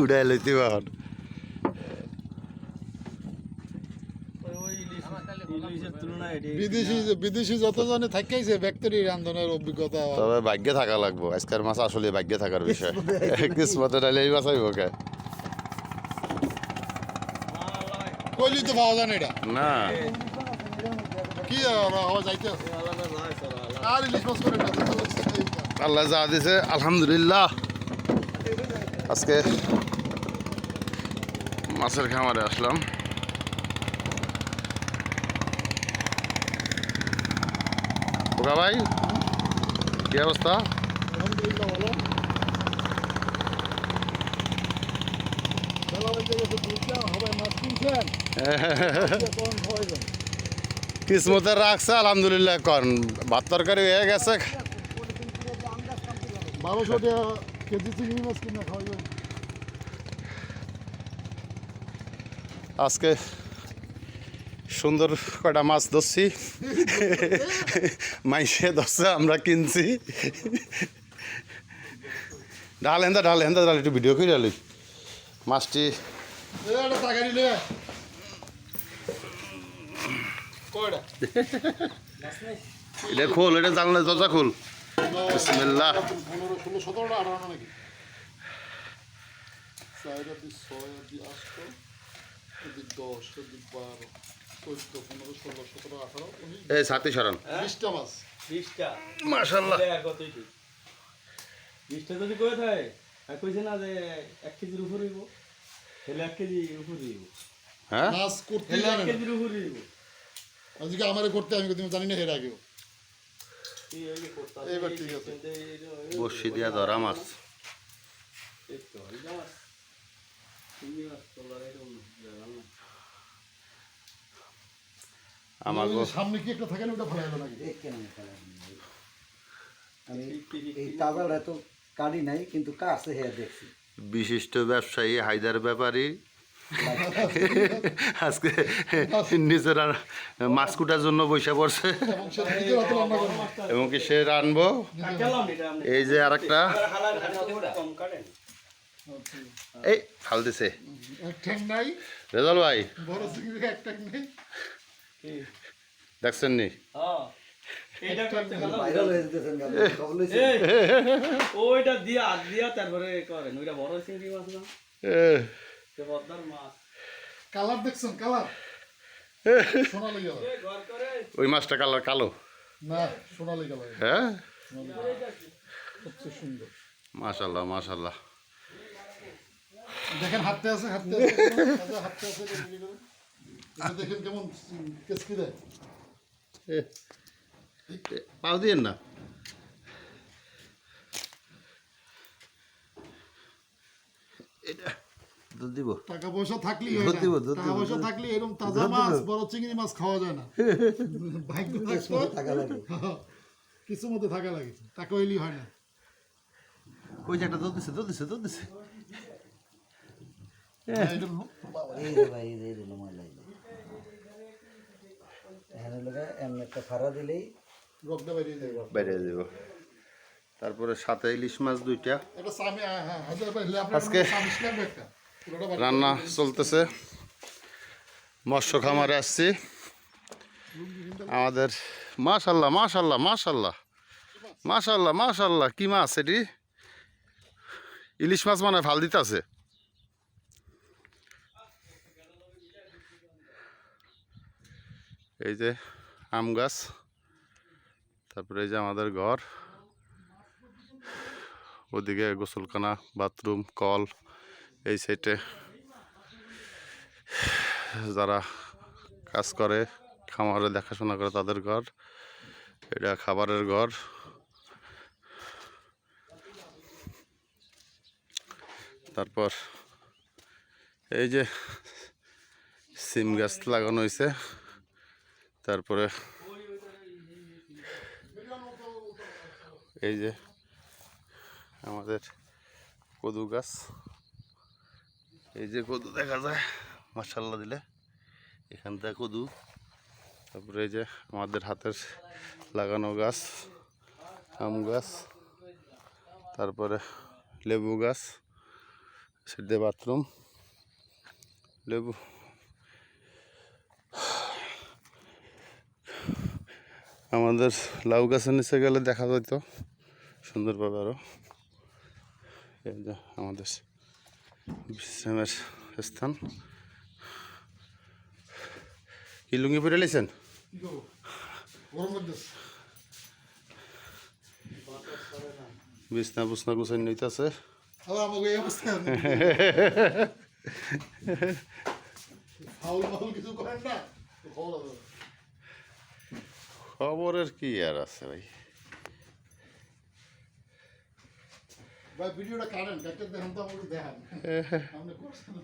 উড়াই লইতে এখন বিদেশি যতজনে থাকাইছে ব্যক্তির রান্ধনের অভিজ্ঞতা। তবে ভাগ্যে থাকা লাগবো, আজকের মাছ আসলে ভাগ্যে থাকার বিষয়। কিসমতে ডাইলে এই মাছ আইব কে? কইলি তো পাওয়া যায় না এটা না কি হওয়া যাইতে আর ইলিশ মাছ করে না। আল্লাহ যা দিছে আলহামদুলিল্লাহ। আজকে মাছের খামারে আসলাম। ওকা ভাই কি অবস্থা? আলহামদুলিল্লাহ ভালো। কিসমতে রাখছে আলহামদুলিল্লাহ। কন ভাত তরকারি হয়ে গেছে। 1200 টাকা কেজি চিংড়ি মাছ কিনা খাওয়াইবেন। আজকে সুন্দর কয়টা মাছ ধরছি। মাইসে ধরছে, আমরা কিনছি। ডাল হেন্দা ডাল একটু ভিডিও করে ডালি মাছটি। এটা খোল, এটা জানলে দরজা খোল। বিসমিল্লাহ। 15, 16, 17টা 18টা নাকি 4 10 6 8 10 12 14 15 16 17 18 19 এই সাথে সরান 20টা মাছ। 20টা মাশাআল্লাহ। কতই ঠিক 20টা যদি কই থাকে আর কইছে না যে 1 কেজির উপর হইব, তাহলে 1 কেজি উপর হইব। হ্যাঁ মাছ করতে তাহলে 1 জানে না। কেজির উপর হইব। আজকে আমারে করতে আমি কিন্তু জানি না এর আগেও। কি এই যে করতে এইবার ঠিক আছে। বসি দিয়া ধরা মাছ। এই তো এই মাছ তুমি মাছ তোলার এরকম জানা না। আমাগো সামনে কি একটা থাকে না, ওটা ফেলাইলো নাকি? আমি এই তাজাটা তো কাটি নাই, কিন্তু কাছে হ্যাঁ দেখছি। বিশিষ্ট ব্যবসায়ী হায়দার ব্যাপারী আজকে নিজের মাছ কুটার জন্য বসে পড়ছে এবং সে নিজের হাতে রান্না করে। এবং কি সে রানবো। গেলাম এটা আমরা এই যে আরেকটা হালাল কম কাটেন। এই ফাল দিছে এক ঠ্যাং নাই, রেজাল ভাই, বড় চিংড়ি এক ঠ্যাং নাই। কি দেখছেন নি? হ্যাঁ এইটা করতে গেলাম। ভাইরাল হয়ে যেতেছেন গাল খবর লইছে। এই ওইটা দিয়া দিয়া তারপরে করেন ওইটা বড় চিংড়ি মাছ না, সে বদ্দার মাছ। কালার দেখছেন? কালার সোনালি কালার এই ঘর করে ওই মাছটা কালার কালো। না, সোনালি কালার হ্যাঁ সবচেয়ে সুন্দর। মাশাল্লাহ মাশাল্লাহ। দেখেন হাতে আছে, হাতে আছে, হাতে আছে। এটা দেখেন কেমন কেসকি দেয়। পাও দিয়েন না। এটা দুধ দিব। টাকা পয়সা থাকলেই হয় দুধ না। দিব, দুধ টাকা দিব, পয়সা দুধ। থাকলে এরকম তাজা দুধ দিব। মাছ, বড় চিংড়ি মাছ খাওয়া যায় না। ভাগ্য থাকতো, টাকা লাগে। কিছু মতো থাকা লাগে, টাকা হইলেই হয় না। ওই যে একটা দুধ দিছে দুধ দিছে দুধ দিছে। এটা এই যে ভাই, এই যে ময়লা এই যে। এখানে লোকে এমন একটা ফাড়া দিলেই রক্ত বেরিয়ে যায়। বাইরে দিব। তারপরে সাথে ইলিশ মাছ দুইটা। এটা সামি, হ্যাঁ, হাজার পাইলে আপনার আজকে সামিস লাগবে একটা। পুরোটা বাদ রান্না চলতেছে, মৎস্য খামারে আসছি আমাদের। মাশাল্লাহ মাশাল্লাহ মাশাল্লাহ মাশাল্লাহ মাশাল্লাহ। কি মাছ এটি? ইলিশ মাছ মানে ফাল দিতে আছে। এই যে আম গাছ, তারপরে এই যে আমাদের ঘর, ওদিকে গোসলখানা, বাথরুম, কল। এই সাইডে যারা কাজ করে, খামারে দেখাশোনা করে তাদের ঘর। এটা খাবারের ঘর। তারপর এই যে সিম গাছ লাগানো হয়েছে। তারপরে এই যে আমাদের কদু গাছ, এই যে কদু দেখা যায় মাশাআল্লাহ দিলে, এখান থেকে কদু। তারপরে এই যে আমাদের হাতের লাগানো গাছ, আম গাছ, তারপরে লেবু গাছ, সিদ্ধে বাথরুম, লেবু। আমাদের লাউ গাছের নিচে গেলে দেখা যেত সুন্দরভাবে আরও। এই যে আমাদের বিশ্রামের স্থান। কি লুঙ্গি পরে লেছেন? কি করবো, গরম লাগতেছে। বিছনা বুছনা গুছাই নিতেছে। আবার আমাকে এই অবস্থা ফাউল ফাউল কিছু করেন না তো খবর আছে। খবরের কি আর আছে ভাই? ভাই ভিডিওটা কাটেন, কাটতে দেখান তো আমাকে দেখান আপনি করছেন।